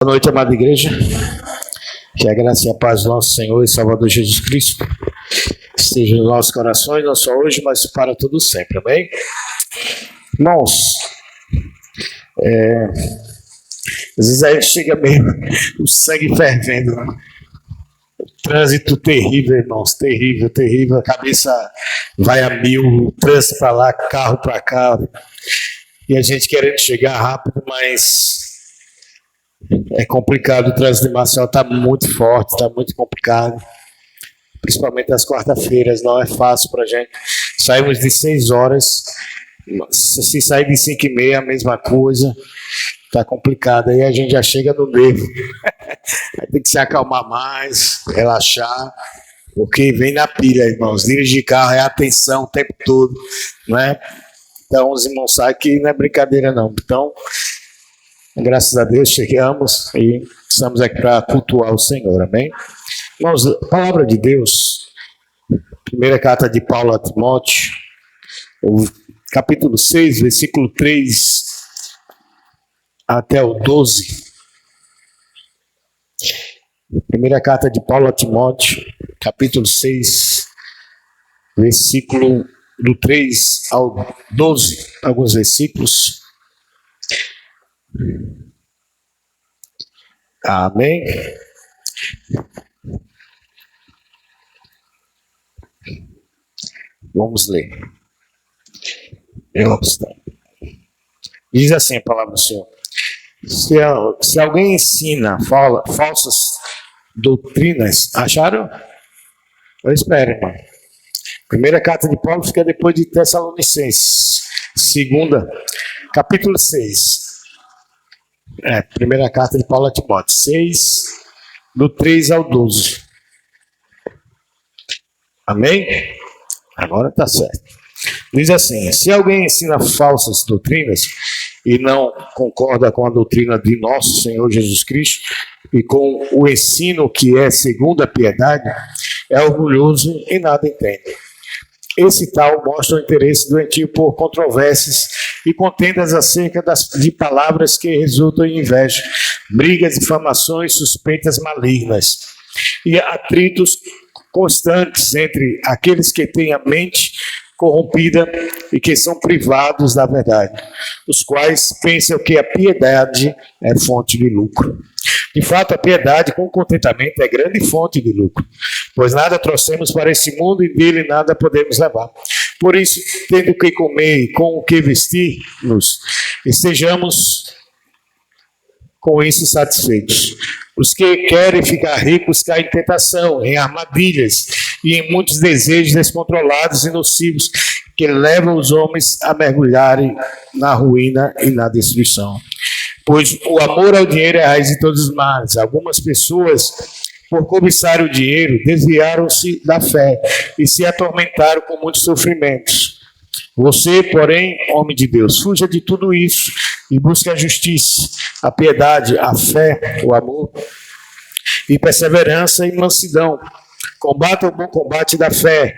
Boa noite, amada igreja. Que a graça e a paz do nosso Senhor e Salvador Jesus Cristo esteja nos nossos corações, não só hoje, mas para todo sempre, amém? Irmãos, às vezes aí chega mesmo o sangue fervendo, né? Trânsito terrível, irmãos, terrível, terrível, a cabeça vai a mil, trânsito para lá, carro para cá, e a gente querendo chegar rápido, mas é complicado. O trânsito de Maceió está muito forte, está muito complicado, principalmente às quarta-feiras, não é fácil para a gente. Saímos de 6 horas, se sair de 5h30, a mesma coisa, está complicado, aí a gente já chega no nervo, aí tem que se acalmar mais, relaxar, porque vem na pilha, irmãos. Dirigir carro é atenção o tempo todo, né? Então os irmãos sabem que não é brincadeira não. Então, graças a Deus chegamos e estamos aqui para cultuar o Senhor, amém? Irmãos, a palavra de Deus, primeira carta de Paulo a Timóteo, o capítulo 6, versículo 3 até o 12. Primeira carta de Paulo a Timóteo, capítulo 6, versículo do 3 ao 12, alguns versículos. Amém? Vamos ler. Diz assim a palavra do Senhor: se alguém ensina falsas doutrinas, acharam? Eu espero, irmão. Primeira carta de Paulo fica depois de Tessalonicenses. Segunda, capítulo 6. Primeira carta de Paulo a Timóteo, 6, do 3 ao 12. Amém? Agora está certo. Diz assim: se alguém ensina falsas doutrinas e não concorda com a doutrina de nosso Senhor Jesus Cristo e com o ensino que é segundo a piedade, é orgulhoso e nada entende. Esse tal mostra o interesse doentio por controvérsias e contendas acerca de palavras que resultam em inveja, brigas, difamações, suspeitas malignas e atritos constantes entre aqueles que têm a mente corrompida e que são privados da verdade, os quais pensam que a piedade é fonte de lucro. De fato, a piedade com contentamento é grande fonte de lucro, pois nada trouxemos para esse mundo e dele nada podemos levar. Por isso, tendo o que comer e com o que vestir-nos, estejamos com isso satisfeitos. Os que querem ficar ricos caem em tentação, em armadilhas e em muitos desejos descontrolados e nocivos que levam os homens a mergulharem na ruína e na destruição. Pois o amor ao dinheiro é a raiz de todos os males. Algumas pessoas, por cobiçar o dinheiro, desviaram-se da fé e se atormentaram com muitos sofrimentos. Você, porém, homem de Deus, fuja de tudo isso e busque a justiça, a piedade, a fé, o amor e perseverança e mansidão. Combata o bom combate da fé.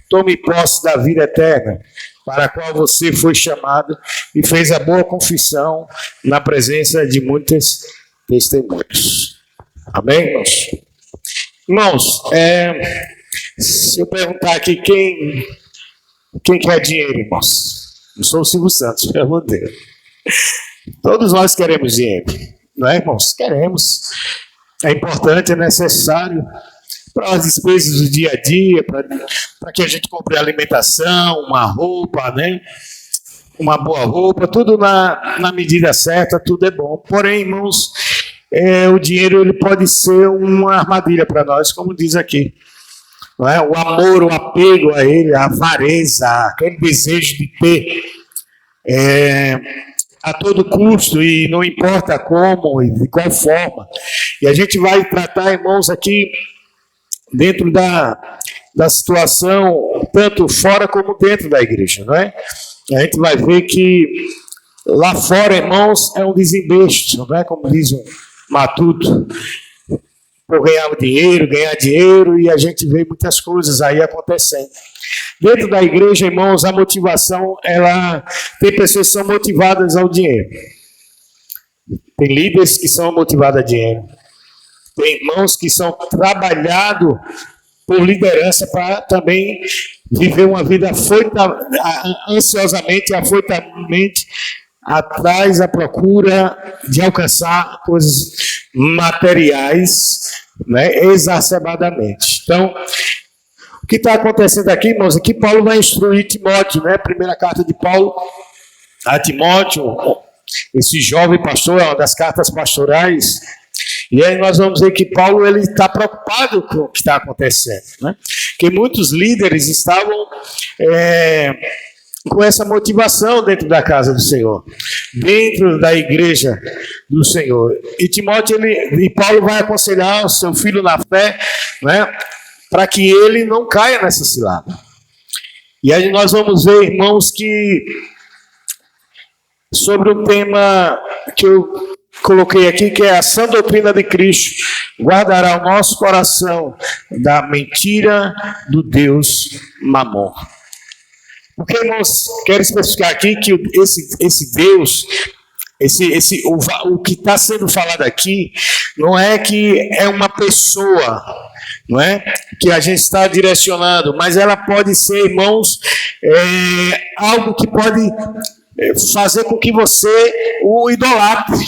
Tome posse da vida eterna, para a qual você foi chamado e fez a boa confissão na presença de muitas testemunhas. Amém, irmãos? Irmãos, se eu perguntar aqui quem quer dinheiro, irmãos? Não sou o Silvio Santos, pelo amor de Deus. Todos nós queremos dinheiro, não é, irmãos? Queremos. É importante, é necessário para as despesas do dia a dia, para que a gente compre alimentação, uma roupa, né? Uma boa roupa, tudo na medida certa, tudo é bom. Porém, irmãos, o dinheiro ele pode ser uma armadilha para nós, como diz aqui. Não é? O amor, o apego a ele, a avareza, aquele desejo de ter a todo custo e não importa como e de qual forma. E a gente vai tratar, irmãos, aqui dentro da situação, tanto fora como dentro da igreja, não é? A gente vai ver que lá fora, irmãos, é um desembesto, não é? Como diz o Matuto, por ganhar dinheiro, e a gente vê muitas coisas aí acontecendo. Dentro da igreja, irmãos, a motivação, tem pessoas que são motivadas ao dinheiro. Tem líderes que são motivados a dinheiro. Tem irmãos que são trabalhados por liderança para também viver uma vida ansiosamente, afoitamente, atrás à procura de alcançar coisas materiais, né, exacerbadamente. Então, o que está acontecendo aqui, irmãos, é que Paulo vai instruir Timóteo, né? Primeira carta de Paulo a Timóteo, esse jovem pastor, é uma das cartas pastorais. E aí nós vamos ver que Paulo ele está preocupado com o que está acontecendo, né? Que muitos líderes estavam com essa motivação dentro da casa do Senhor, dentro da igreja do Senhor. E Timóteo e Paulo vai aconselhar o seu filho na fé, né? Para que ele não caia nessa cilada. E aí nós vamos ver, irmãos, que sobre o tema que eu coloquei aqui, que é a sã doutrina de Cristo, guardará o nosso coração da mentira do Deus Mamon. Porque, irmãos, quero especificar aqui que esse Deus, o que está sendo falado aqui, não é que é uma pessoa, não é? Que a gente está direcionando, mas ela pode ser, irmãos, algo que pode fazer com que você o idolatre.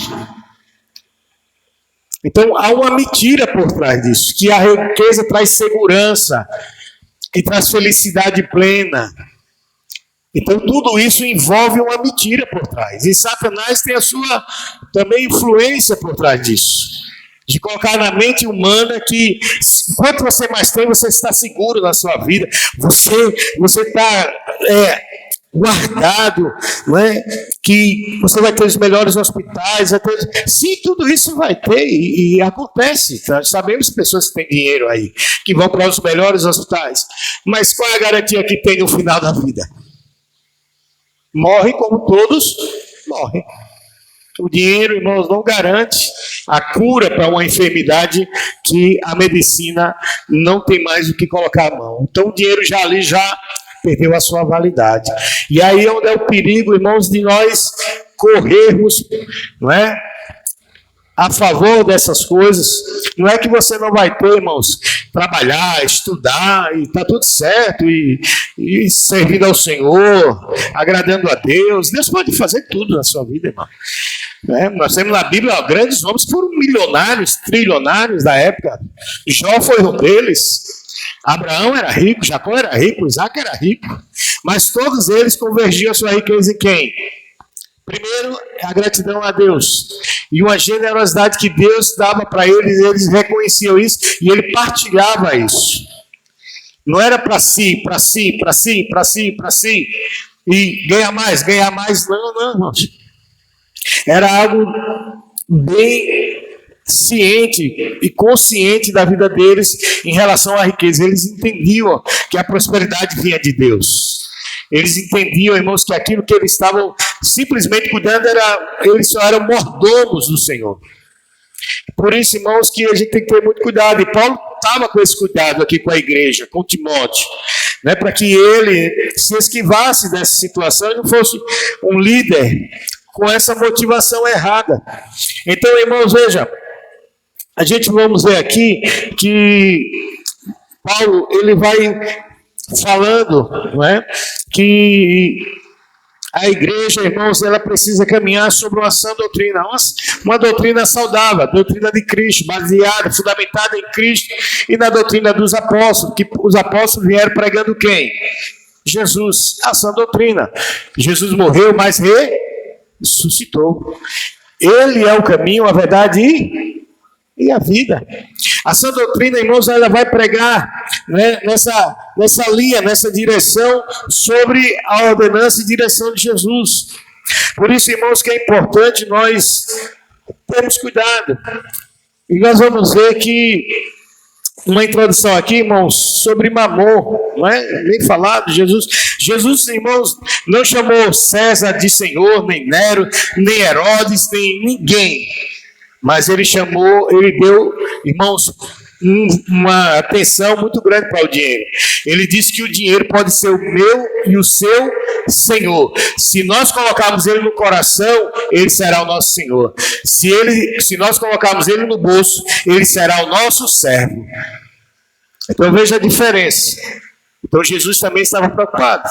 Então, há uma mentira por trás disso, que a riqueza traz segurança, que traz felicidade plena. Então, tudo isso envolve uma mentira por trás. E Satanás tem a sua também influência por trás disso. De colocar na mente humana que, quanto você mais tem, você está seguro na sua vida. Você está guardado, não é? Que você vai ter os melhores hospitais. Sim, tudo isso vai ter e acontece. Nós sabemos pessoas que têm dinheiro aí, que vão para os melhores hospitais. Mas qual é a garantia que tem no final da vida? Morre como todos morrem. O dinheiro, irmãos, não garante a cura para uma enfermidade que a medicina não tem mais o que colocar a mão. Então o dinheiro já perdeu a sua validade. E aí é onde é o perigo, irmãos, de nós corrermos, não é? A favor dessas coisas. Não é que você não vai ter, irmãos, trabalhar, estudar, e está tudo certo, e servindo ao Senhor, agradando a Deus. Deus pode fazer tudo na sua vida, irmão. Nós temos na Bíblia grandes homens que foram milionários, trilionários da época. Jó foi um deles. Abraão era rico, Jacó era rico, Isaac era rico. Mas todos eles convergiam a sua riqueza em quem? Primeiro, a gratidão a Deus. E uma generosidade que Deus dava para eles reconheciam isso e ele partilhava isso. Não era para si. E ganhar mais. Não, irmãos. Era algo bem ciente e consciente da vida deles em relação à riqueza. Eles entendiam que a prosperidade vinha de Deus. Eles entendiam, irmãos, que aquilo que eles estavam simplesmente cuidando eles só eram mordomos do Senhor. Por isso, irmãos, que a gente tem que ter muito cuidado. E Paulo estava com esse cuidado aqui com a igreja, com Timóteo, né, para que ele se esquivasse dessa situação e não fosse um líder com essa motivação errada. Então, irmãos, veja, a gente vamos ver aqui que Paulo, ele vai falando, não é, que a igreja, irmãos, ela precisa caminhar sobre uma sã doutrina, uma doutrina saudável, a doutrina de Cristo, baseada, fundamentada em Cristo e na doutrina dos apóstolos, que os apóstolos vieram pregando quem? Jesus, a sã doutrina. Jesus morreu, mas ressuscitou. Ele é o caminho, a verdade e a vida. A sã doutrina, irmãos, ela vai pregar, né, nessa linha, nessa direção, sobre a ordenança e direção de Jesus. Por isso, irmãos, que é importante nós termos cuidado. E nós vamos ver que uma introdução aqui, irmãos, sobre Mamon, não é nem falado. Jesus, irmãos, não chamou César de Senhor, nem Nero, nem Herodes, nem ninguém. Mas ele deu, irmãos, uma atenção muito grande para o dinheiro. Ele disse que o dinheiro pode ser o meu e o seu Senhor. Se nós colocarmos ele no coração, ele será o nosso Senhor. Se nós colocarmos ele no bolso, ele será o nosso servo. Então veja a diferença. Então Jesus também estava preocupado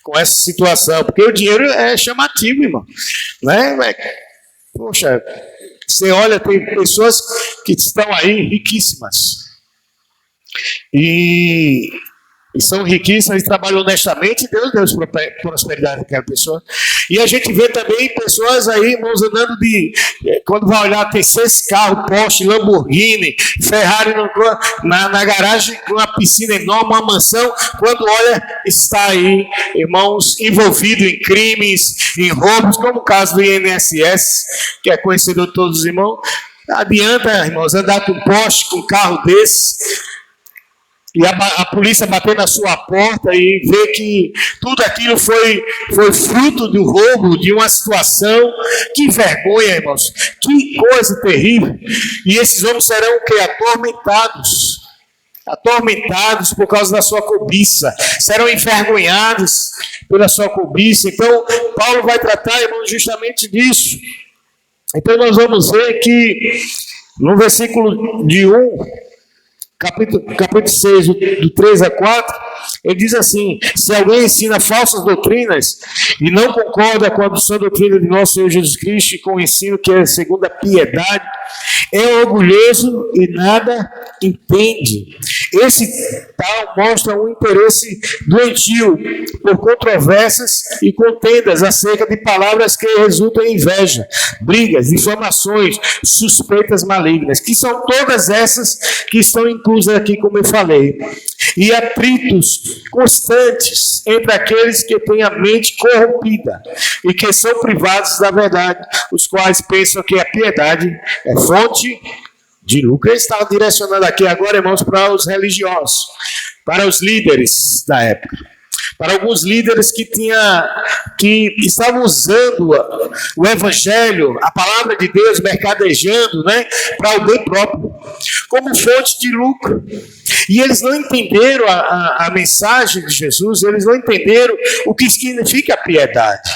com essa situação, porque o dinheiro é chamativo, irmão, né? Poxa, você olha, tem pessoas que estão aí riquíssimas e são riquíssimas e trabalham honestamente, e Deus deu prosperidade àquela pessoa. E a gente vê também pessoas aí, irmãos, andando quando vai olhar, tem 6 carros, Porsche, Lamborghini, Ferrari na garagem, com uma piscina enorme, uma mansão. Quando olha, está aí, irmãos, envolvido em crimes, em roubos, como o caso do INSS, que é conhecido de todos os irmãos. Adianta, irmãos, andar com Porsche, com um carro desse, e a polícia bater na sua porta e ver que tudo aquilo foi fruto do roubo, de uma situação. Que vergonha, irmãos, que coisa terrível. E esses homens serão o quê? Atormentados por causa da sua cobiça, serão envergonhados pela sua cobiça. Então Paulo vai tratar, irmãos, justamente disso. Então nós vamos ver que no versículo de 1, capítulo 6, do 3 a 4, ele diz assim: se alguém ensina falsas doutrinas e não concorda com a sã doutrina de nosso Senhor Jesus Cristo e com o ensino que é segundo a piedade, é orgulhoso e nada entende. Esse tal mostra um interesse doentio por controvérsias e contendas acerca de palavras que resultam em inveja, brigas, difamações, suspeitas malignas, que são todas essas que estão inclusas aqui, como eu falei, e atritos constantes entre aqueles que têm a mente corrompida e que são privados da verdade, os quais pensam que a piedade é fonte de lucro. Ele está direcionando aqui agora, irmãos, para os religiosos, para os líderes da época, para alguns líderes que estavam usando o evangelho, a palavra de Deus, mercadejando, né, para o bem próprio, como fonte de lucro. E eles não entenderam a mensagem de Jesus, eles não entenderam o que significa a piedade.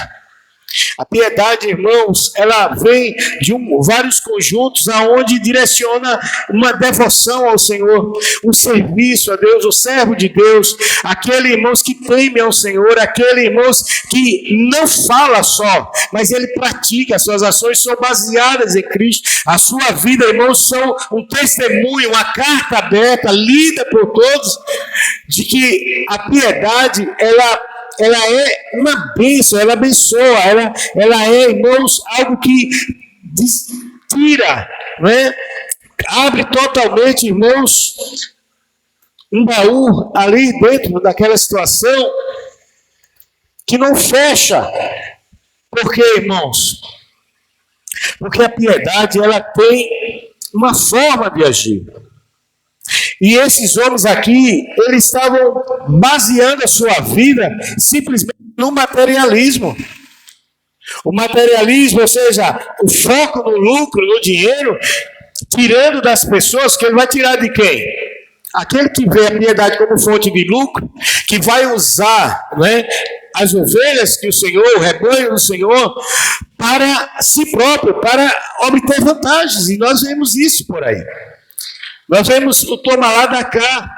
A piedade, irmãos, ela vem de vários conjuntos aonde direciona uma devoção ao Senhor, um serviço a Deus, o servo de Deus, aquele, irmãos, que teme ao Senhor, aquele, irmãos, que não fala só, mas ele pratica, as suas ações são baseadas em Cristo, a sua vida, irmãos, são um testemunho, uma carta aberta, lida por todos, de que a piedade, ela é uma bênção, ela abençoa, ela é, irmãos, algo que tira, né? Abre totalmente, irmãos, um baú ali dentro daquela situação que não fecha. Por quê, irmãos? Porque a piedade, ela tem uma forma de agir. E esses homens aqui, eles estavam baseando a sua vida simplesmente no materialismo. O materialismo, ou seja, o foco no lucro, no dinheiro, tirando das pessoas, que ele vai tirar de quem? Aquele que vê a piedade como fonte de lucro, que vai usar, né, as ovelhas que o Senhor, o rebanho do Senhor, para si próprio, para obter vantagens. E nós vemos isso por aí. Nós vemos o toma lá da cá.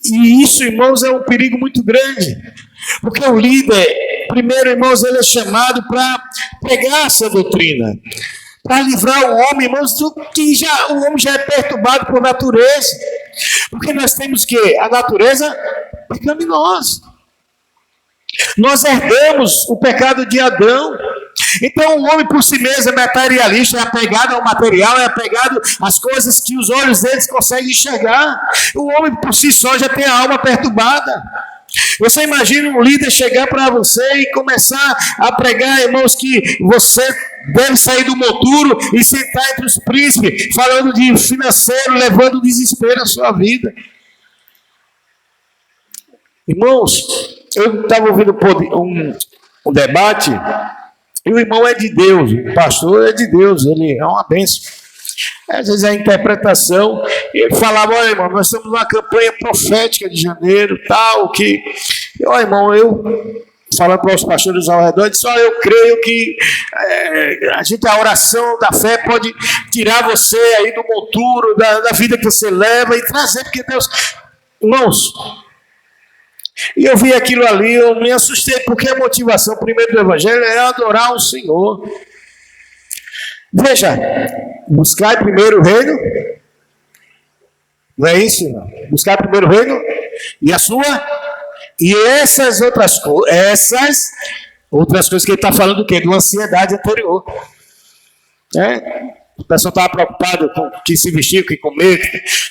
E isso, irmãos, é um perigo muito grande. Porque o líder, primeiro, irmãos, ele é chamado para pregar essa doutrina, para livrar o homem, irmãos, do que o homem já é perturbado por natureza. Porque nós temos que a natureza pecaminosa. Nós herdamos o pecado de Adão. Então o homem por si mesmo é materialista, é apegado ao material, é apegado às coisas que os olhos deles conseguem enxergar. O homem por si só já tem a alma perturbada. Você imagina um líder chegar para você e começar a pregar, irmãos, que você deve sair do monturo e sentar entre os príncipes, falando de financeiro, levando desespero à sua vida. Irmãos, eu estava ouvindo um debate, e o irmão é de Deus, o pastor é de Deus, ele é uma bênção. Às vezes a interpretação, ele falava, olha irmão, nós estamos numa campanha profética de janeiro, tal, que, olha irmão, eu, falando para os pastores ao redor, disse, olha, eu creio que a oração da fé pode tirar você aí do monturo, da vida que você leva e trazer, porque Deus, irmãos, e eu vi aquilo ali, eu me assustei, porque a motivação primeiro do Evangelho é adorar o Senhor. Veja, buscar primeiro o reino, não é isso, irmão? Buscar primeiro o reino e a sua, e essas outras coisas que ele está falando do quê? De uma ansiedade anterior. O pessoal estava preocupado com o que se vestir, o que comer.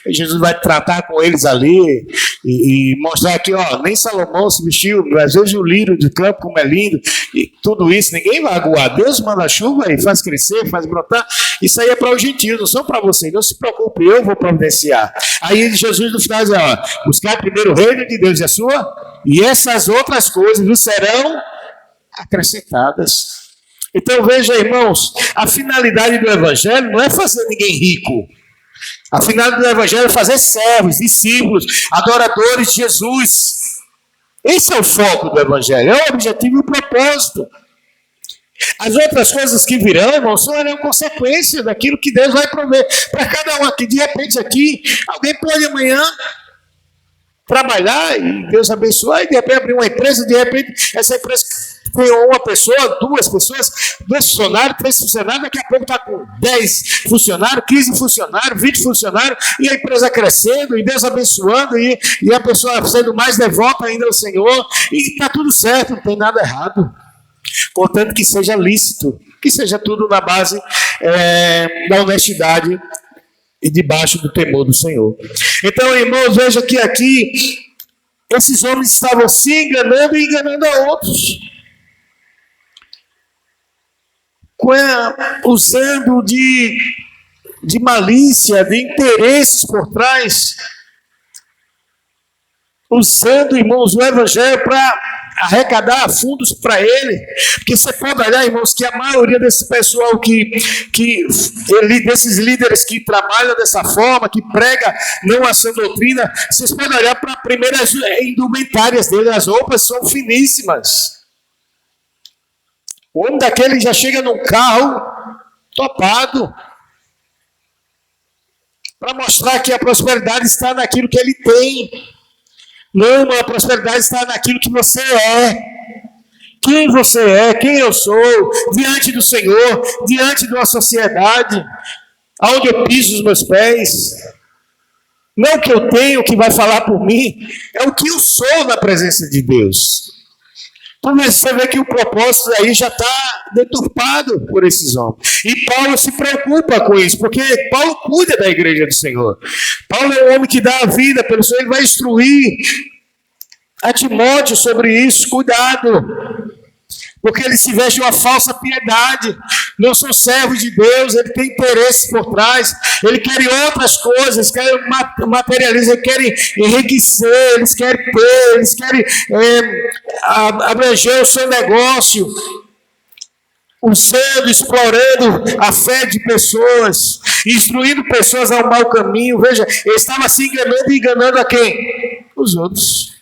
Jesus vai tratar com eles ali e mostrar que, ó, nem Salomão se vestiu, às vezes o lírio de campo, como é lindo, e tudo isso, ninguém vai aguar. Deus manda chuva e faz crescer, faz brotar. Isso aí é para os gentios, não são para vocês. Não se preocupe, eu vou providenciar. Aí Jesus no final diz, ó, buscar primeiro o reino de Deus e a sua, e essas outras coisas vos serão acrescentadas. Então veja, irmãos, a finalidade do Evangelho não é fazer ninguém rico. A finalidade do Evangelho é fazer servos, discípulos, adoradores de Jesus. Esse é o foco do Evangelho, é o objetivo e o propósito. As outras coisas que virão, irmãos, serão consequência daquilo que Deus vai prover para cada um aqui. De repente aqui, alguém pode amanhã trabalhar e Deus abençoar, e de repente abrir uma empresa, de repente essa empresa tem uma pessoa, duas pessoas, 2 funcionários, 3 funcionários, daqui a pouco está com 10 funcionários, 15 funcionários, 20 funcionários, e a empresa crescendo, e Deus abençoando, e a pessoa sendo mais devota ainda ao Senhor, e está tudo certo, não tem nada errado. Contanto que seja lícito, que seja tudo na base da honestidade e debaixo do temor do Senhor. Então, irmãos, veja que aqui esses homens estavam se enganando e enganando a outros, usando de malícia, de interesses por trás, usando, irmãos, o Evangelho para arrecadar fundos para ele. Porque você pode olhar, irmãos, que a maioria desse pessoal desses líderes que trabalham dessa forma, que prega não a sã doutrina, vocês podem olhar para as primeiras indumentárias dele, as roupas são finíssimas. O homem daquele já chega num carro topado, para mostrar que a prosperidade está naquilo que ele tem. Não, a prosperidade está naquilo que você é. Quem você é, quem eu sou, diante do Senhor, diante de uma sociedade, aonde eu piso os meus pés. Não o que eu tenho que vai falar por mim, é o que eu sou na presença de Deus. Então você vê que o propósito aí já está deturpado por esses homens. E Paulo se preocupa com isso, porque Paulo cuida da igreja do Senhor. Paulo é um homem que dá a vida pelo Senhor, ele vai instruir a Timóteo sobre isso. Cuidado, porque ele se veste de uma falsa piedade, não são servos de Deus, ele tem interesses por trás, ele quer outras coisas, querem materializar, querem enriquecer, eles querem ter, eles querem abranger o seu negócio, usando, explorando a fé de pessoas, instruindo pessoas ao mau caminho. Veja, ele estava se enganando e enganando a quem? Os outros.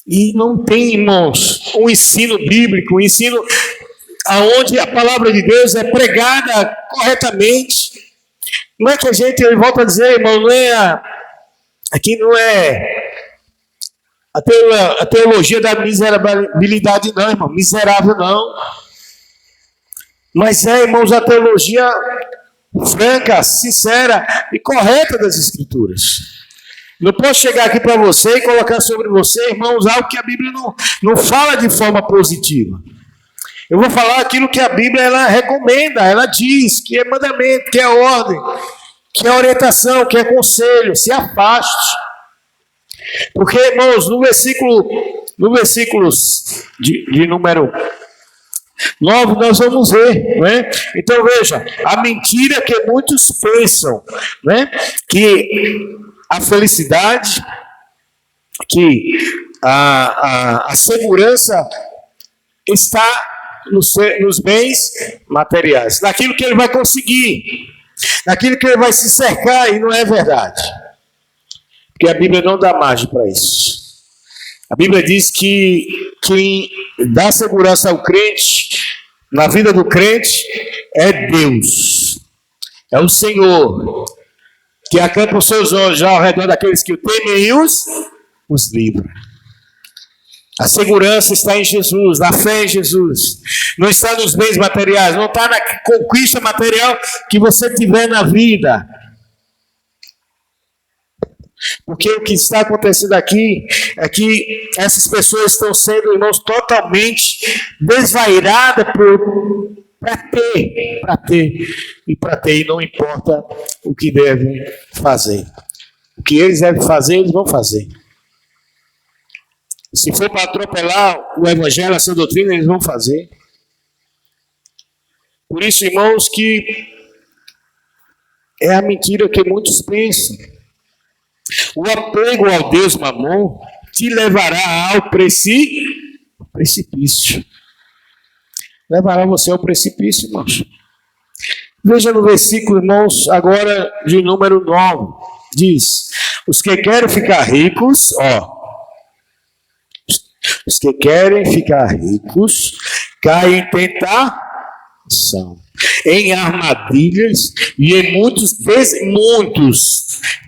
E não tem, irmãos, um ensino bíblico, um ensino onde a palavra de Deus é pregada corretamente. Não é que a gente, eu volto a dizer, irmão, aqui não é a teologia da miserabilidade não, irmão, miserável não. Mas irmãos, a teologia franca, sincera e correta das Escrituras. Não posso chegar aqui para você e colocar sobre você, irmãos, algo que a Bíblia não fala de forma positiva. Eu vou falar aquilo que a Bíblia ela recomenda, ela diz que é mandamento, que é ordem, que é orientação, que é conselho. Se afaste. Porque, irmãos, no versículo de número 9, nós vamos ver, né? Então veja, a mentira que muitos pensam, né? Que a felicidade, que a segurança está nos bens materiais, naquilo que ele vai conseguir, naquilo que ele vai se cercar, e não é verdade. Porque a Bíblia não dá margem para isso. A Bíblia diz que quem dá segurança ao crente, na vida do crente, é Deus. É o Senhor, que acampa os seus olhos já ao redor daqueles que o temem e os livra. A segurança está em Jesus, na fé em Jesus. Não está nos bens materiais, não está na conquista material que você tiver na vida. Porque o que está acontecendo aqui é que essas pessoas estão sendo, irmãos, totalmente desvairadas para ter. E para ter, e não importa o que devem fazer. O que eles devem fazer, eles vão fazer. Se for para atropelar o evangelho, a sã doutrina, eles vão fazer. Por isso, irmãos, que é a mentira que muitos pensam. O apego ao Deus Mamon te levará ao precipício. Levará você ao precipício, irmãos. Veja no versículo, irmãos, agora de número 9. Diz: os que querem ficar ricos, os que querem ficar ricos caem em tentação, em armadilhas e em muitos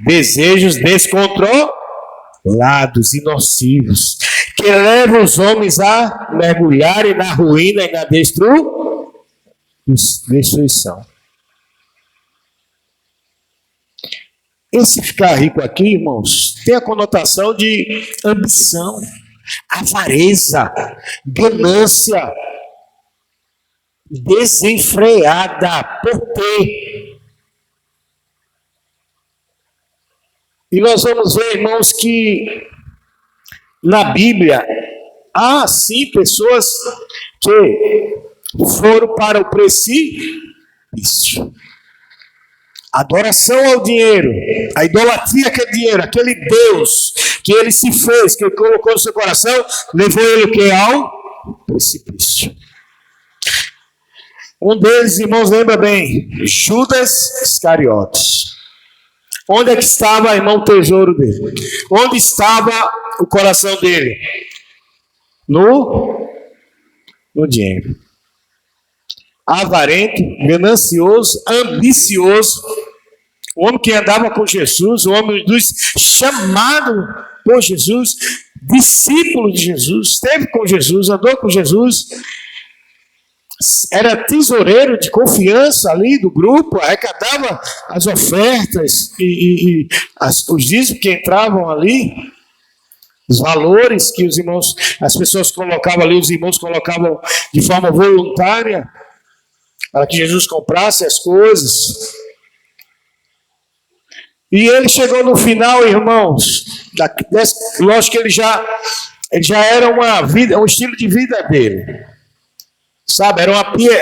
desejos descontrolados e nocivos, que levam os homens a mergulharem na ruína e na destruição. Esse ficar rico aqui, irmãos, tem a conotação de ambição, avareza, ganância desenfreada por ter. E nós vamos ver, irmãos, que na Bíblia há sim pessoas que foram para o precipício. Adoração ao dinheiro, a idolatria que é dinheiro, aquele Deus que ele se fez, que ele colocou no seu coração, levou ele o que? Ao precipício. Um deles, irmãos, lembra bem, Judas Iscariotes. Onde é que estava, irmão, o tesouro dele? Onde estava o coração dele? No dinheiro. Avarento, ganancioso, ambicioso. O homem que andava com Jesus, o homem dos chamado por Jesus, discípulo de Jesus, esteve com Jesus, andou com Jesus, era tesoureiro de confiança ali do grupo, arrecadava as ofertas e os dízimos que entravam ali, os valores que os irmãos, as pessoas colocavam ali, os irmãos colocavam de forma voluntária, para que Jesus comprasse as coisas. E ele chegou no final, irmãos, lógico que ele já era uma vida, um estilo de vida dele. Sabe, era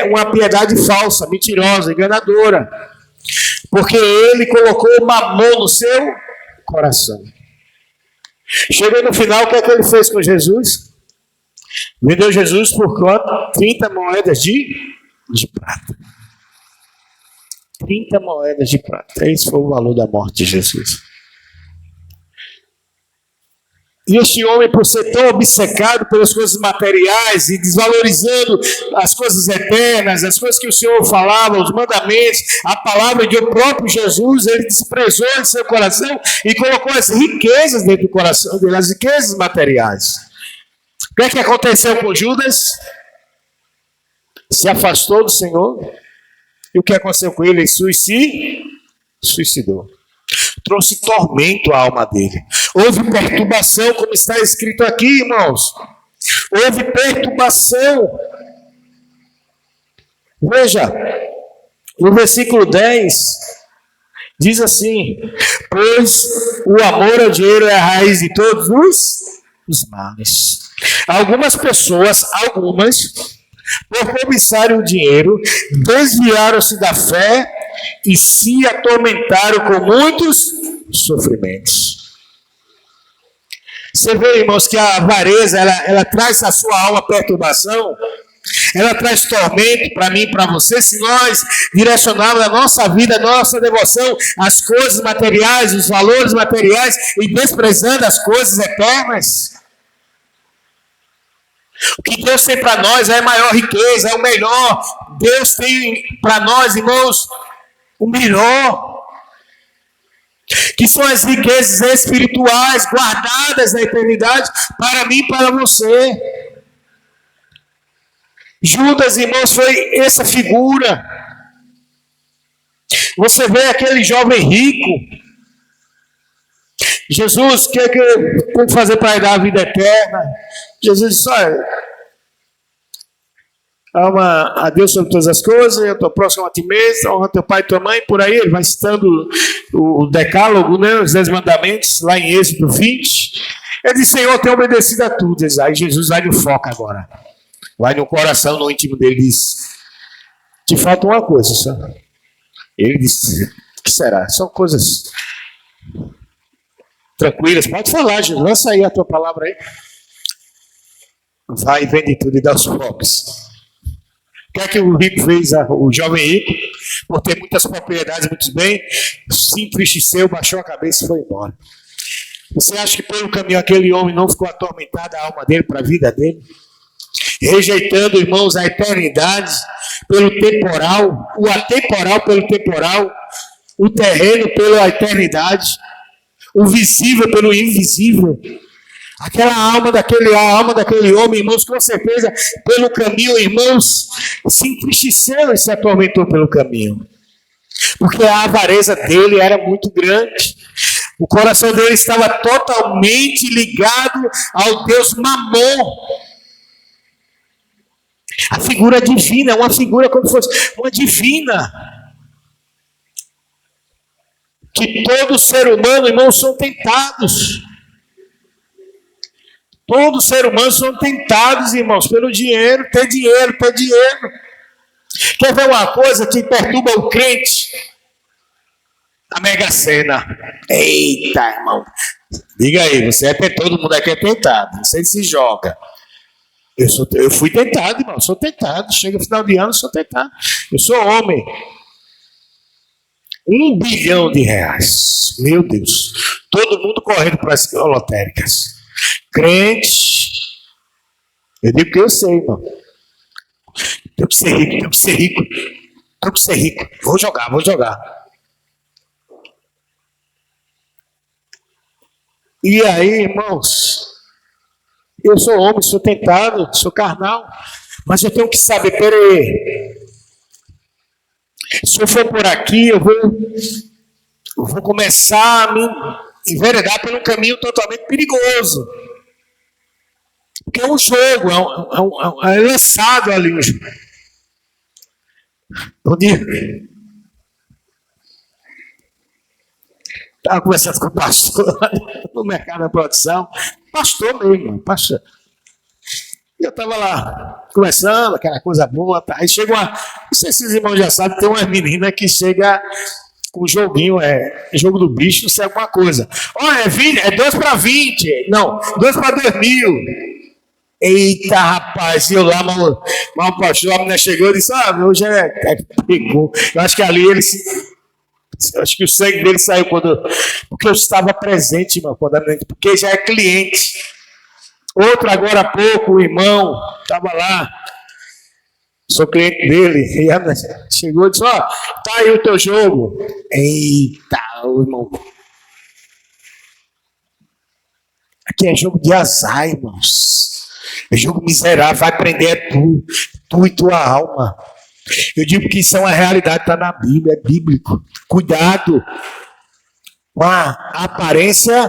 uma piedade falsa, mentirosa, enganadora. Porque ele colocou o mamon no seu coração. Chegou no final, o que é que ele fez com Jesus? Vendeu Jesus por quanto? 30 moedas de prata. 30 moedas de prata. Esse foi o valor da morte de Jesus. E este homem, por ser tão obcecado pelas coisas materiais e desvalorizando as coisas eternas, as coisas que o Senhor falava, os mandamentos, a palavra de o próprio Jesus, ele desprezou em seu coração e colocou as riquezas dentro do coração dele, as riquezas materiais. O que é que aconteceu com Judas? Se afastou do Senhor. E o que aconteceu com ele? Ele suicidou. Trouxe tormento à alma dele. Houve perturbação, como está escrito aqui, irmãos. Houve perturbação. Veja, no versículo 10, diz assim: pois o amor ao dinheiro é a raiz de todos os males. Algumas pessoas, por cobiçarem o dinheiro, desviaram-se da fé e se atormentaram com muitos sofrimentos. Você vê, irmãos, que a avareza, ela traz à sua alma perturbação, Ela traz tormento para mim e para você se nós direcionarmos a nossa vida, a nossa devoção às coisas materiais, os valores materiais e desprezando as coisas eternas. O que Deus tem para nós é a maior riqueza, é o melhor. Deus tem para nós, irmãos, o melhor. Que são as riquezas espirituais guardadas na eternidade para mim e para você. Judas, irmãos, foi essa figura. Você vê aquele jovem rico. Jesus, o que é que eu tenho que fazer para dar a vida eterna? Jesus disse, olha, ama a Deus sobre todas as coisas, eu estou próximo a ti mesmo, honra teu pai e tua mãe, por aí, ele vai citando o decálogo, né, os 10 mandamentos, lá em Êxodo 20. Ele disse, Senhor, eu tenho obedecido a tudo. Aí Jesus vai no foco agora. Vai no coração, no íntimo dele, diz, te falta uma coisa só. Ele disse, o que será? São coisas tranquilas, pode falar, Jesus, lança aí a tua palavra aí. Vai, vende tudo e dá aos pobres. O que é que o rico fez, o jovem rico? Por ter muitas propriedades, muitos bens, se entristeceu, baixou a cabeça e foi embora. Você acha que pelo caminho aquele homem não ficou atormentada a alma dele para a vida dele? Rejeitando, irmãos, a eternidade pelo temporal, o atemporal pelo temporal, o terreno pela eternidade, o visível pelo invisível. Aquela alma daquele homem, irmãos, com certeza, pelo caminho, irmãos, se entristeceu e se atormentou pelo caminho. Porque a avareza dele era muito grande. O coração dele estava totalmente ligado ao Deus Mamon. A figura divina, uma figura como se fosse uma divina. Que todo ser humano, irmãos, são tentados. Todo ser humano são tentados, irmãos, pelo dinheiro, ter dinheiro, ter dinheiro. Quer ver uma coisa que perturba o crente? A Mega Sena. Eita, irmão. Diga aí, você todo mundo aqui é tentado. Você se joga. Eu fui tentado, irmão. Sou tentado. Chega no final de ano, sou tentado. Eu sou homem. R$1 bilhão. Meu Deus. Todo mundo correndo para as lotéricas. Crente. Eu digo que eu sei, irmão. Tenho que ser rico, tenho que ser rico. Tenho que ser rico. Vou jogar, vou jogar. E aí, irmãos, eu sou homem, sou tentado, sou carnal, mas eu tenho que saber, peraí, se eu for por aqui, eu vou começar a me enveredar por um caminho totalmente perigoso. Porque é um jogo, é lançado ali. Estava conversando com o pastor no mercado da produção. Pastor mesmo, pastor. E eu estava lá conversando, aquela coisa boa. Tá? Aí chega uma. Não sei se os irmãos já sabem, tem uma menina que chega com um joguinho, jogo do bicho, não sei alguma coisa. Olha, é 2 para 20. Não, 2 para 2.000. Eita, rapaz, e eu lá, mal pastor, a menina chegou e disse: hoje pegou. Eu acho que ali ele acho que o sangue dele saiu porque eu estava presente, irmão, porque já é cliente. Outro agora há pouco, o irmão, estava lá, sou cliente dele, e a chegou e disse: tá aí o teu jogo. Eita, irmão. Aqui é jogo de azar, irmãos. É jogo miserável, vai prender tu e tua alma. Eu digo que isso é uma realidade, está na Bíblia, é bíblico. Cuidado com a aparência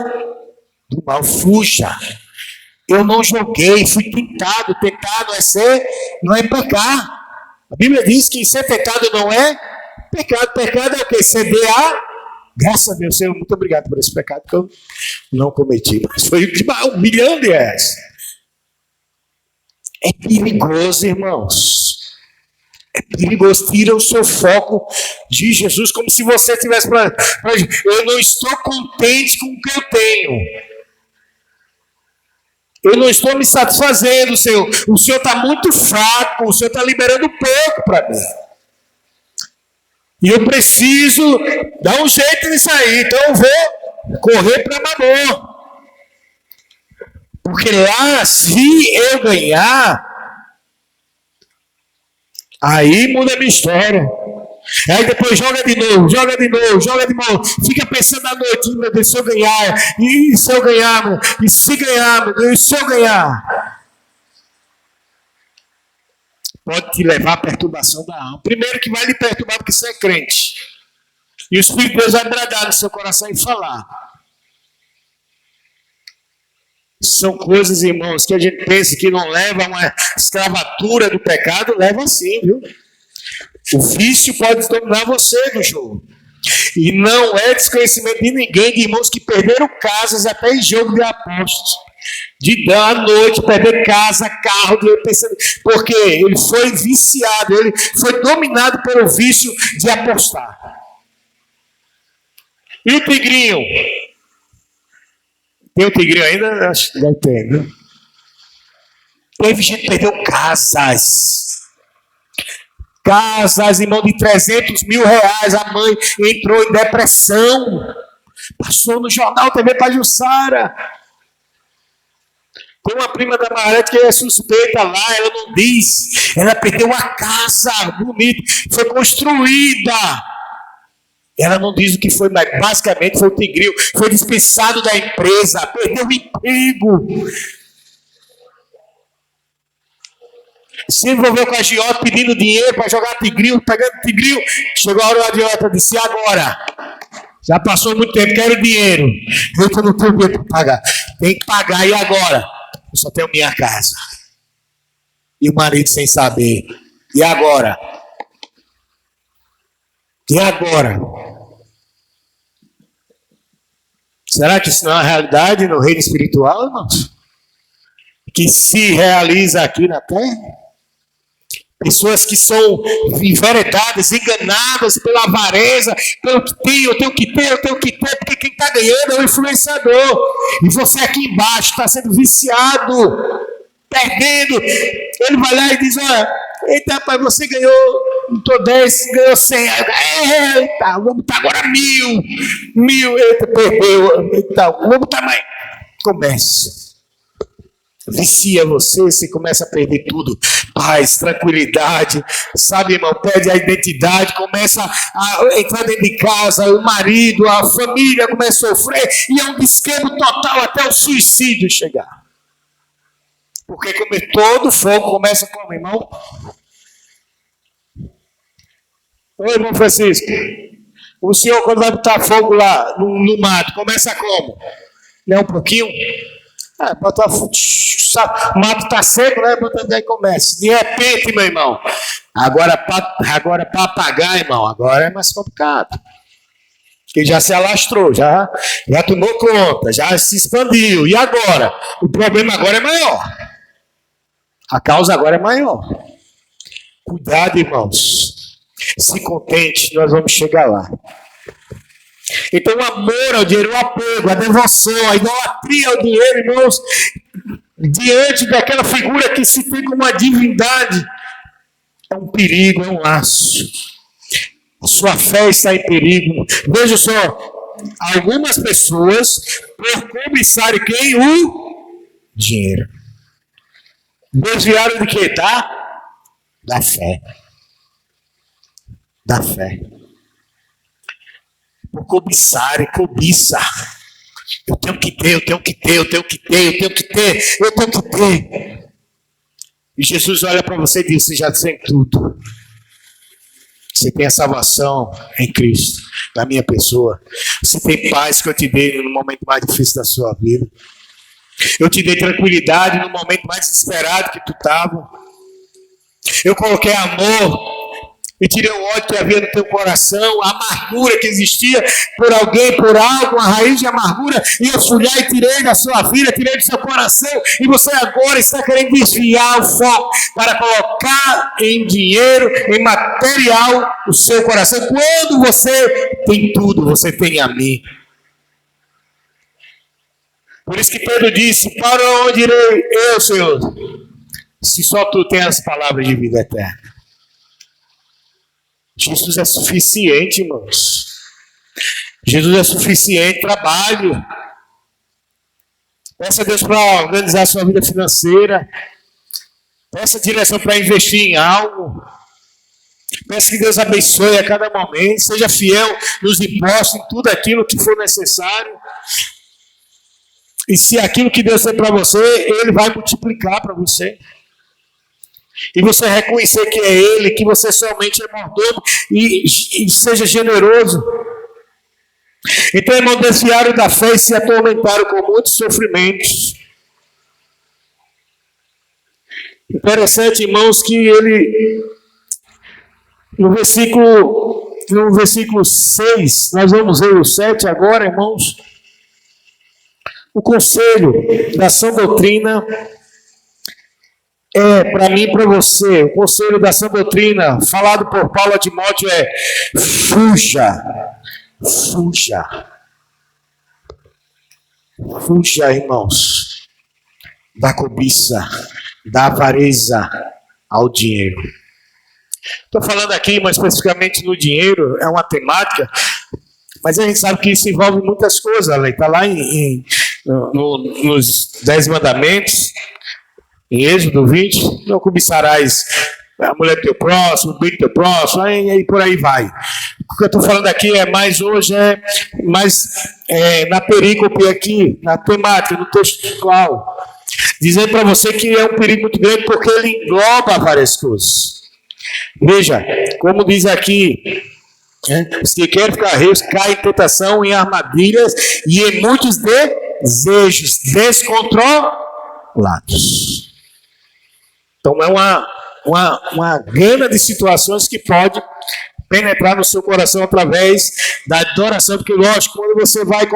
do mal, fuja. Eu não joguei, fui tentado. Tentado não é pecar. A Bíblia diz que ser tentado não é pecado. Pecado é o quê? Ceder a graças a Deus, Senhor, muito obrigado por esse pecado que eu não cometi. Mas foi de R$1 bilhão. É perigoso, irmãos. É perigoso. Tira o seu foco de Jesus, como se você tivesse eu não estou contente com o que eu tenho. Eu não estou me satisfazendo, Senhor. O Senhor está muito fraco, o Senhor está liberando pouco para mim. E eu preciso dar um jeito nisso aí. Então eu vou correr para Mamon. Porque lá, se eu ganhar, aí muda a minha história. Aí depois joga de novo, joga de novo, joga de novo. Fica pensando à noite, meu Deus, se eu ganhar, e se eu ganhar, meu, e se ganhar, meu Deus, e se eu ganhar. Pode te levar à perturbação da alma. Primeiro que vai lhe perturbar porque você é crente. E o Espírito de Deus vai bradar no seu coração e falar. São coisas, irmãos, que a gente pensa que não leva a uma escravatura do pecado, leva sim, viu? O vício pode dominar você do jogo. E não é desconhecimento de ninguém, de irmãos que perderam casas até em jogo de apostas. De dar à noite, perder casa, carro, pensando, porque ele foi viciado, ele foi dominado pelo vício de apostar. E o tigrinho? Tem o tigrinho ainda? Acho que deve ter, né? Teve gente que perdeu casas. Casas, irmão, de 300 mil reais. A mãe entrou em depressão. Passou no jornal TV Pajuçara. Tem uma prima da Margarete que é suspeita lá, ela não diz. Ela perdeu a casa bonita, foi construída. Ela não diz o que foi, mas basicamente foi o tigrinho. Foi dispensado da empresa, perdeu o emprego. Se envolveu com a agiota pedindo dinheiro para jogar tigrinho, pegando tigrinho. Chegou a hora, a agiota disse, e agora? Já passou muito tempo, quero dinheiro. Eu não tenho dinheiro para pagar. Tem que pagar, e agora? Eu só tenho minha casa. E o marido sem saber. E agora? E agora? Será que isso não é uma realidade no reino espiritual, irmãos? Que se realiza aqui na terra? Pessoas que são enveredadas, enganadas pela avareza, pelo que tem, eu tenho que ter, eu tenho que ter, porque quem está ganhando é o influenciador. E você aqui embaixo está sendo viciado, perdendo. Ele vai lá e diz, olha, eita, rapaz, você ganhou, não estou 10, ganhou 100. Eita, vamos botar agora 1.000, eita, perdeu. Eita, vamos botar mais. Comece. Vicia você começa a perder tudo. Paz, tranquilidade, sabe, irmão? Perde a identidade, começa a entrar dentro de casa, o marido, a família começa a sofrer, e é um descrebo total até o suicídio chegar. Porque todo fogo começa como, irmão? Oi, irmão Francisco. O senhor, quando vai botar fogo lá no mato, começa como? Né, um pouquinho? Bota o mato está seco, né? Aí começa. De repente, meu irmão, agora para apagar, irmão, agora é mais complicado. Porque já se alastrou, já tomou conta, já se expandiu. E agora? O problema agora é maior. A causa agora é maior. Cuidado, irmãos. Se contente, nós vamos chegar lá. Então o amor ao dinheiro, o apego, a devoção, a idolatria ao dinheiro, irmãos, diante daquela figura que se tem como uma divindade, é um perigo, é um laço. A sua fé está em perigo. Veja só, algumas pessoas, por cobiçarem quem? O dinheiro. Desviaram de quê? Da fé. Da fé. Por cobiçar, cobiça. Eu tenho que ter, eu tenho que ter, eu tenho que ter, eu tenho que ter, eu tenho que ter. E Jesus olha para você e diz, você já tem tudo. Você tem a salvação em Cristo, na minha pessoa. Você tem paz que eu te dei no momento mais difícil da sua vida. Eu te dei tranquilidade no momento mais desesperado que tu estava. Eu coloquei amor e tirei o ódio que havia no teu coração, a amargura que existia por alguém, por algo, uma raiz de amargura, e eu fui lá e tirei da sua vida, tirei do seu coração, e você agora está querendo desviar o foco para colocar em dinheiro, em material, o seu coração. Quando você tem tudo, você tem a mim. Por isso que Pedro disse: para onde irei eu, Senhor? Se só tu tens as palavras de vida eterna. Jesus é suficiente, irmãos. Jesus é suficiente. Trabalho. Peça a Deus para organizar a sua vida financeira. Peça direção para investir em algo. Peça que Deus abençoe a cada momento. Seja fiel nos impostos, em tudo aquilo que for necessário. E se aquilo que Deus tem para você, Ele vai multiplicar para você. E você reconhecer que é Ele, que você somente é mordomo e seja generoso. Então, irmão, desviaram da fé e se atormentaram com muitos sofrimentos. Interessante, irmãos, que ele, no versículo 6, nós vamos ver o 7 agora, irmãos. O conselho da sã doutrina é, para mim e para você, o conselho da sã doutrina, falado por Paulo a Timóteo, é: fuja, irmãos, da cobiça, da avareza ao dinheiro. Estou falando aqui, mas especificamente no dinheiro, é uma temática, mas a gente sabe que isso envolve muitas coisas. Está lá nos 10 mandamentos, em Êxodo 20, não cobiçarás a mulher do teu próximo, o bem do teu próximo, e por aí vai. O que eu estou falando aqui é mais hoje, na perícope aqui, na temática, no textual, dizendo para você que é um perigo muito grande, porque ele engloba várias coisas. Veja, como diz aqui, os que querem ficar ricos caem em tentação, em armadilhas e em muitos desejos descontrolados. Então é uma gama de situações que pode penetrar no seu coração através da adoração, porque lógico, quando você vai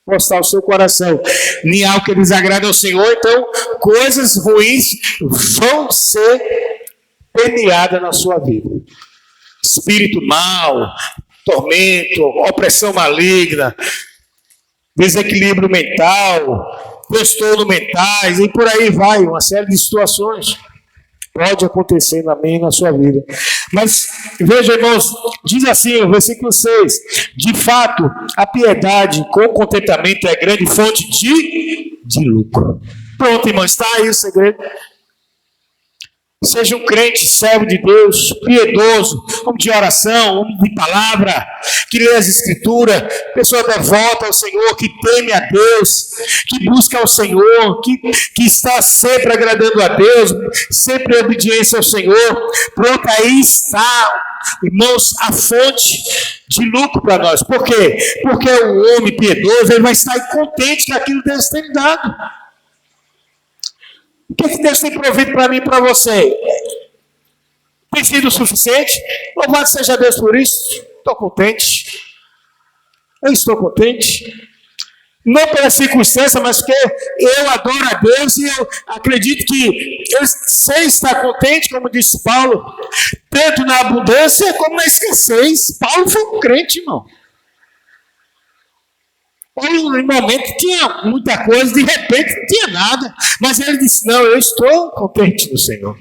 postar o seu coração em algo que desagrada ao Senhor, então coisas ruins vão ser permeadas na sua vida. Espírito mau, tormento, opressão maligna, desequilíbrio mental, transtorno mentais, e por aí vai, uma série de situações pode acontecer na minha e na sua vida. Mas veja, irmãos, diz assim o versículo 6: de fato, a piedade com contentamento é grande fonte de lucro. Pronto, irmão, está aí o segredo. Seja um crente, servo de Deus, piedoso, homem de oração, homem de palavra, que lê as escrituras, pessoa devota ao Senhor, que teme a Deus, que busca ao Senhor, que está sempre agradando a Deus, sempre em obediência ao Senhor. Pronto, aí está, irmãos, a fonte de lucro para nós. Por quê? Porque o homem piedoso, ele vai estar contente que aquilo Deus tem dado. O que Deus tem provido para mim e para você? Tem sido o suficiente? Louvado seja Deus por isso. Estou contente. Eu estou contente. Não pela circunstância, mas porque eu adoro a Deus e eu acredito que eu sei estar contente, como disse Paulo, tanto na abundância como na escassez. Paulo foi um crente, irmão. Paulo, em momento, tinha muita coisa, de repente não tinha nada. Mas ele disse: não, eu estou contente no Senhor.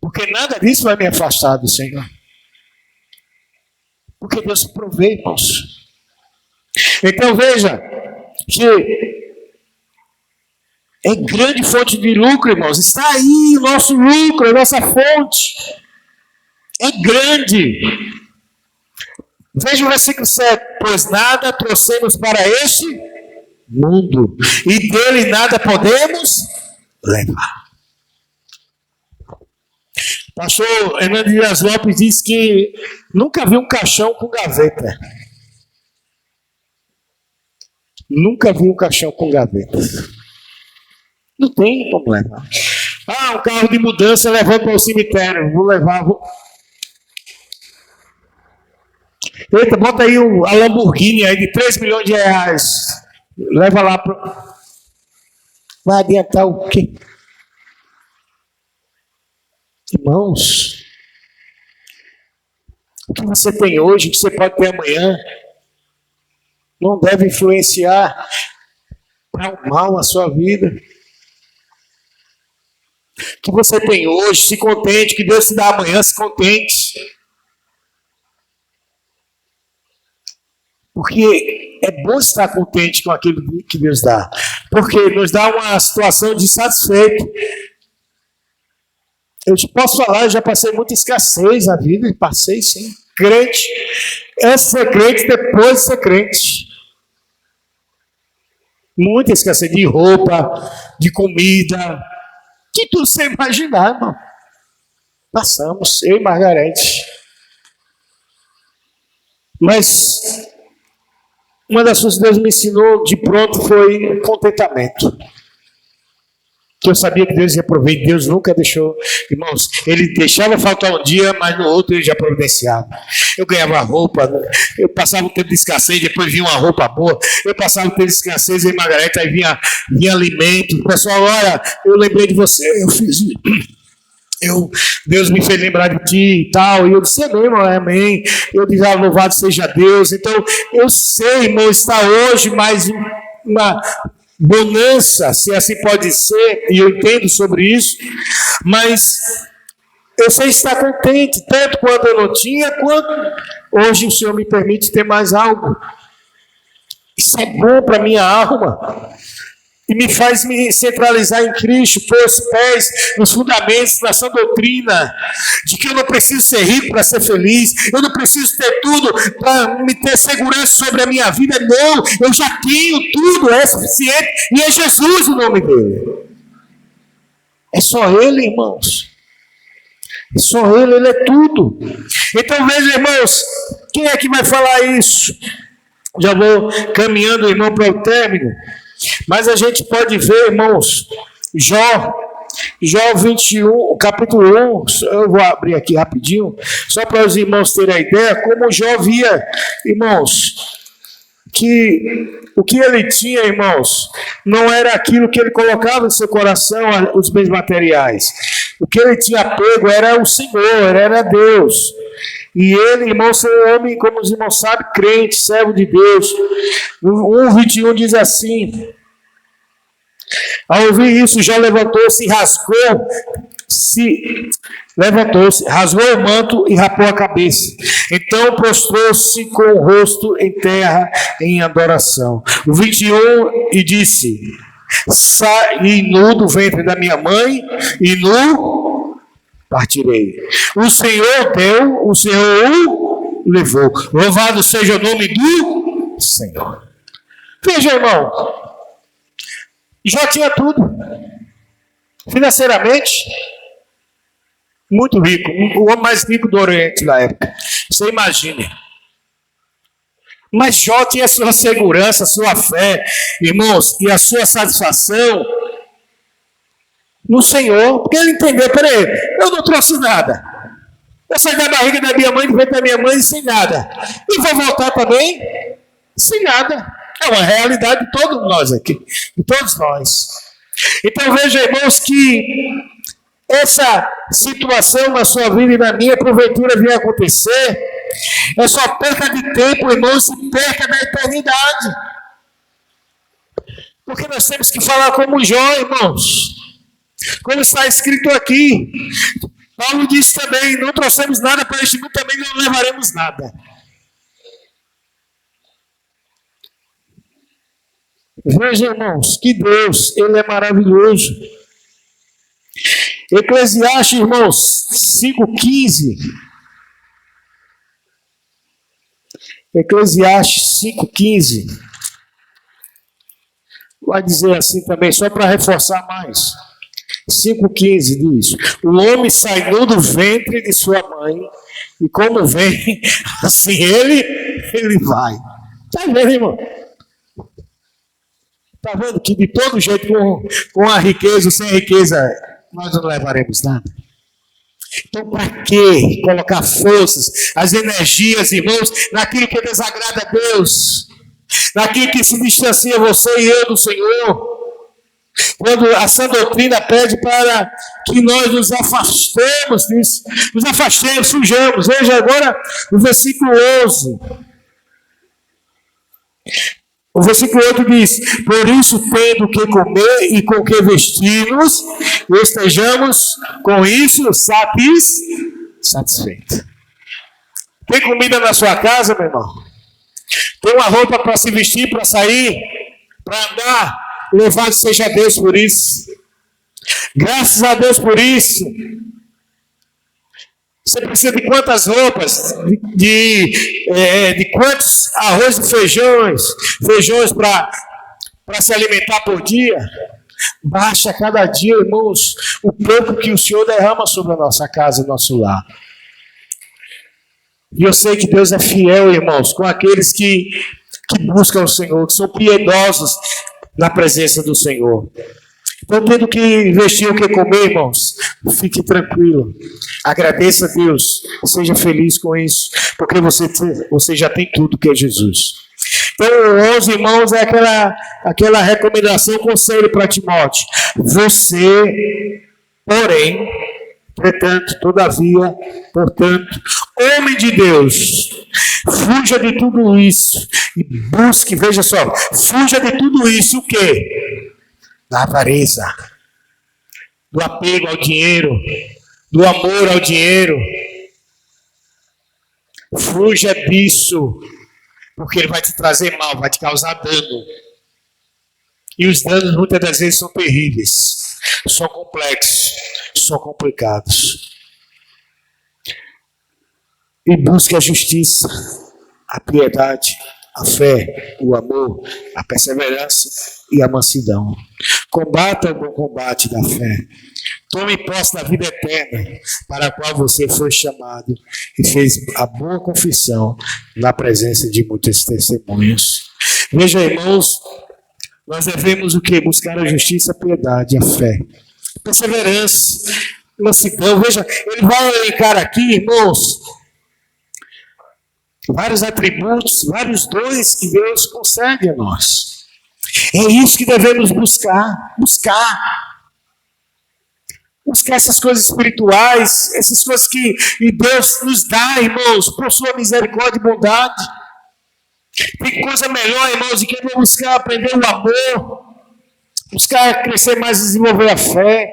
Porque nada disso vai me afastar do Senhor. Porque Deus provê, irmãos. Então veja, que é grande fonte de lucro, irmãos. Está aí o nosso lucro, a nossa fonte. É grande. Veja o versículo 7. Pois nada trouxemos para este mundo, e dele nada podemos levar. Pastor Hernando Dias Lopes diz que nunca viu um caixão com gaveta. Nunca vi um caixão com gaveta. Não tem como levar. Um carro de mudança levando para o cemitério. Vou levar. Eita, bota aí a Lamborghini aí de 3 milhões de reais. Leva lá para. Vai adiantar o quê? Irmãos, o que você tem hoje, o que você pode ter amanhã, não deve influenciar para o mal a sua vida. O que você tem hoje, se contente. O que Deus te dá amanhã, se contente. Porque é bom estar contente com aquilo que Deus dá. Porque nos dá uma situação de satisfeito. Eu te posso falar, eu já passei muita escassez na vida. Passei, sim. Crente. É ser crente depois de ser crente. Muita escassez de roupa, de comida, de tudo sem imaginar, irmão. Passamos, eu e Margarete. Mas uma das coisas que Deus me ensinou de pronto foi contentamento. Que eu sabia que Deus ia prover, Deus nunca deixou. Irmãos, Ele deixava faltar um dia, mas no outro Ele já providenciava. Eu ganhava roupa, eu passava um tempo de escassez, depois vinha uma roupa boa. Eu passava um tempo de escassez em Margareta, aí vinha alimento. Pessoal, olha, eu lembrei de você, eu fiz. Deus me fez lembrar de ti e tal. E eu disse, amém, irmão, amém. Eu disse, louvado seja Deus. Então, eu sei, irmão, está hoje mais uma bonança, se assim pode ser, e eu entendo sobre isso, mas eu sei estar contente, tanto quando eu não tinha, quanto hoje o Senhor me permite ter mais algo. Isso é bom para a minha alma. E me faz me centralizar em Cristo, pôr os pés nos fundamentos da sã doutrina, de que eu não preciso ser rico para ser feliz, eu não preciso ter tudo para me ter segurança sobre a minha vida, não, eu já tenho tudo, é suficiente, e é Jesus o nome dele. É só Ele, irmãos. É só Ele é tudo. Então veja, irmãos, quem é que vai falar isso? Já vou caminhando, irmão, para o término. Mas a gente pode ver, irmãos, Jó 21, capítulo 1, eu vou abrir aqui rapidinho, só para os irmãos terem a ideia, como Jó via, irmãos, que o que ele tinha, irmãos, não era aquilo que ele colocava em seu coração, os bens materiais. O que ele tinha apego era o Senhor, era Deus. E ele, irmãos, é um homem, como os irmãos sabem, crente, servo de Deus. 1:21 diz assim: ao ouvir isso, Jó levantou-se e rasgou o manto e rapou a cabeça. Então prostrou-se com o rosto em terra em adoração. O 21 e disse: saí nu do ventre da minha mãe e nu partirei. O Senhor deu, o Senhor o levou. Louvado seja o nome do Senhor. Veja, irmão, Jó tinha tudo. Financeiramente, muito rico. O homem mais rico do Oriente na época. Você imagine. Mas Jó tinha a sua segurança, a sua fé, irmãos, e a sua satisfação no Senhor, porque ele entendeu, peraí, eu não trouxe nada. Eu saí da barriga da minha mãe, do ventre da minha mãe sem nada. E vou voltar também sem nada. É uma realidade de todos nós aqui, de todos nós. Então veja, irmãos, que essa situação na sua vida e na minha, porventura vir acontecer, é só perca de tempo, irmãos, e perca da eternidade. Porque nós temos que falar como Jó, irmãos. Como está escrito aqui, Paulo disse também: não trouxemos nada para este mundo, também não levaremos nada. Veja, irmãos, que Deus, Ele é maravilhoso. Eclesiastes, irmãos, 5:15. Eclesiastes 5:15. Vai dizer assim também, só para reforçar mais. 5:15 diz: o homem sai nu do ventre de sua mãe, e como vem, assim ele vai. Está vendo, irmão? Está vendo que de todo jeito, com a riqueza ou sem riqueza, nós não levaremos nada. Então, para que colocar forças, as energias, irmãos, naquilo que desagrada a Deus, naquilo que se distancia você e eu do Senhor? Quando a sã doutrina pede para que nós nos afastemos disso, nos afastemos, fujamos. Veja agora o versículo 11. O versículo 8 diz: por isso, tendo o que comer e com que vestir-nos, estejamos com isso satisfeitos. Tem comida na sua casa, meu irmão? Tem uma roupa para se vestir, para sair, para andar? Louvado seja Deus por isso. Graças a Deus por isso. Você precisa de quantas roupas? De quantos arroz e feijões para se alimentar por dia? Baixa cada dia, irmãos, o pouco que o Senhor derrama sobre a nossa casa, nosso lar. E eu sei que Deus é fiel, irmãos, com aqueles que buscam o Senhor, que são piedosos na presença do Senhor. Então, tendo que vestir o que comer, irmãos, fique tranquilo. Agradeça a Deus. Seja feliz com isso. Porque você já tem tudo que é Jesus. Então, 11, irmãos, é aquela recomendação, conselho para Timóteo. Você, porém, todavia, portanto, homem de Deus, fuja de tudo isso. E busque, veja só, fuja de tudo isso o quê? Da avareza, do apego ao dinheiro, do amor ao dinheiro. Fuja disso, porque ele vai te trazer mal, vai te causar dano. E os danos muitas das vezes são terríveis, são complexos, são complicados. E busque a justiça, a piedade, a fé, o amor, a perseverança e a mansidão. Combata o bom combate da fé. Tome posse da vida eterna, para a qual você foi chamado e fez a boa confissão na presença de muitas testemunhas. Veja, irmãos, nós devemos o quê? Buscar a justiça, a piedade, a fé. Perseverança, mansidão. Veja, ele vai elencar aqui, irmãos, vários atributos, vários dons que Deus concede a nós. É isso que devemos buscar. Buscar essas coisas espirituais, essas coisas que Deus nos dá, irmãos, por sua misericórdia e bondade. Tem coisa melhor, irmãos, de que buscar aprender o amor, buscar crescer mais e desenvolver a fé,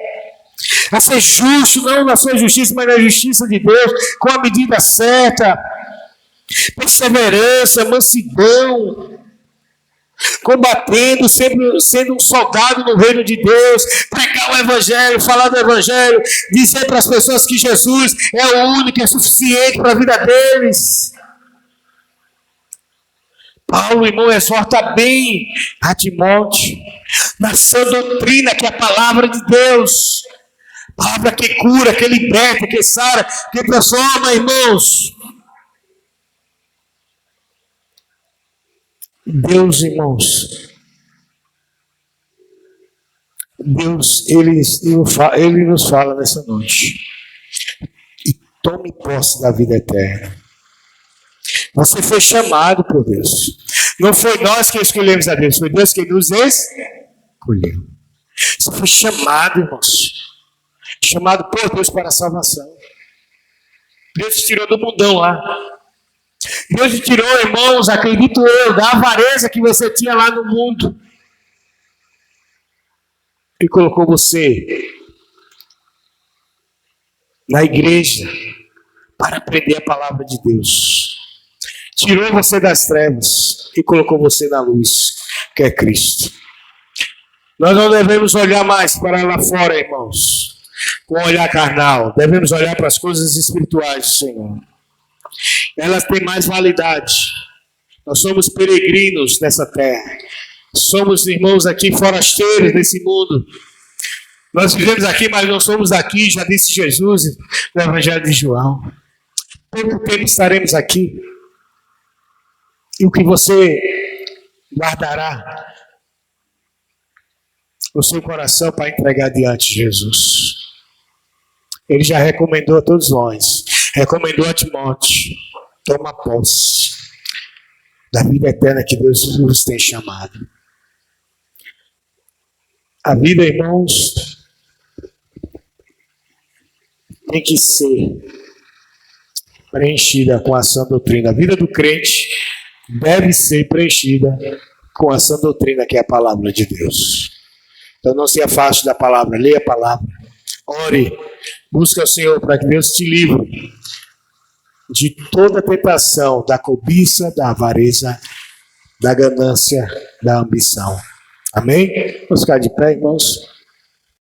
a ser justo, não na sua justiça, mas na justiça de Deus, com a medida certa, perseverança, mansidão, combatendo, sempre sendo um soldado no reino de Deus, pregar o Evangelho, falar do Evangelho, dizer para as pessoas que Jesus é o único, é suficiente para a vida deles. Paulo, irmão, exorta bem a Timóteo na sã doutrina, que é a palavra de Deus, palavra que cura, que liberta, que sara, que transforma, irmãos. Deus, irmãos, Deus, Ele nos fala nessa noite. E tome posse da vida eterna. Você foi chamado por Deus. Não foi nós que escolhemos a Deus, foi Deus que nos escolheu. Você foi chamado, irmãos. Chamado por Deus para a salvação. Deus te tirou do mundão lá. Deus te tirou, irmãos, acredito eu, da avareza que você tinha lá no mundo. E colocou você na igreja para aprender a palavra de Deus. Tirou você das trevas e colocou você na luz, que é Cristo. Nós não devemos olhar mais para lá fora, irmãos, com um olhar carnal. Devemos olhar para as coisas espirituais do Senhor. Elas têm mais validade. Nós somos peregrinos nessa terra. Somos, irmãos, aqui forasteiros nesse mundo. Nós vivemos aqui, mas não somos daqui, já disse Jesus no Evangelho de João. Pouco tempo estaremos aqui. E o que você guardará no seu coração para entregar diante de Jesus? Ele já recomendou a todos nós. Recomendou a Timóteo. Toma posse da vida eterna que Deus nos tem chamado. A vida, irmãos, tem que ser preenchida com a sã doutrina. A vida do crente deve ser preenchida com essa doutrina que é a palavra de Deus. Então não se afaste da palavra, leia a palavra, ore, busque ao Senhor para que Deus te livre de toda tentação, da cobiça, da avareza, da ganância, da ambição. Amém? Vamos ficar de pé, irmãos.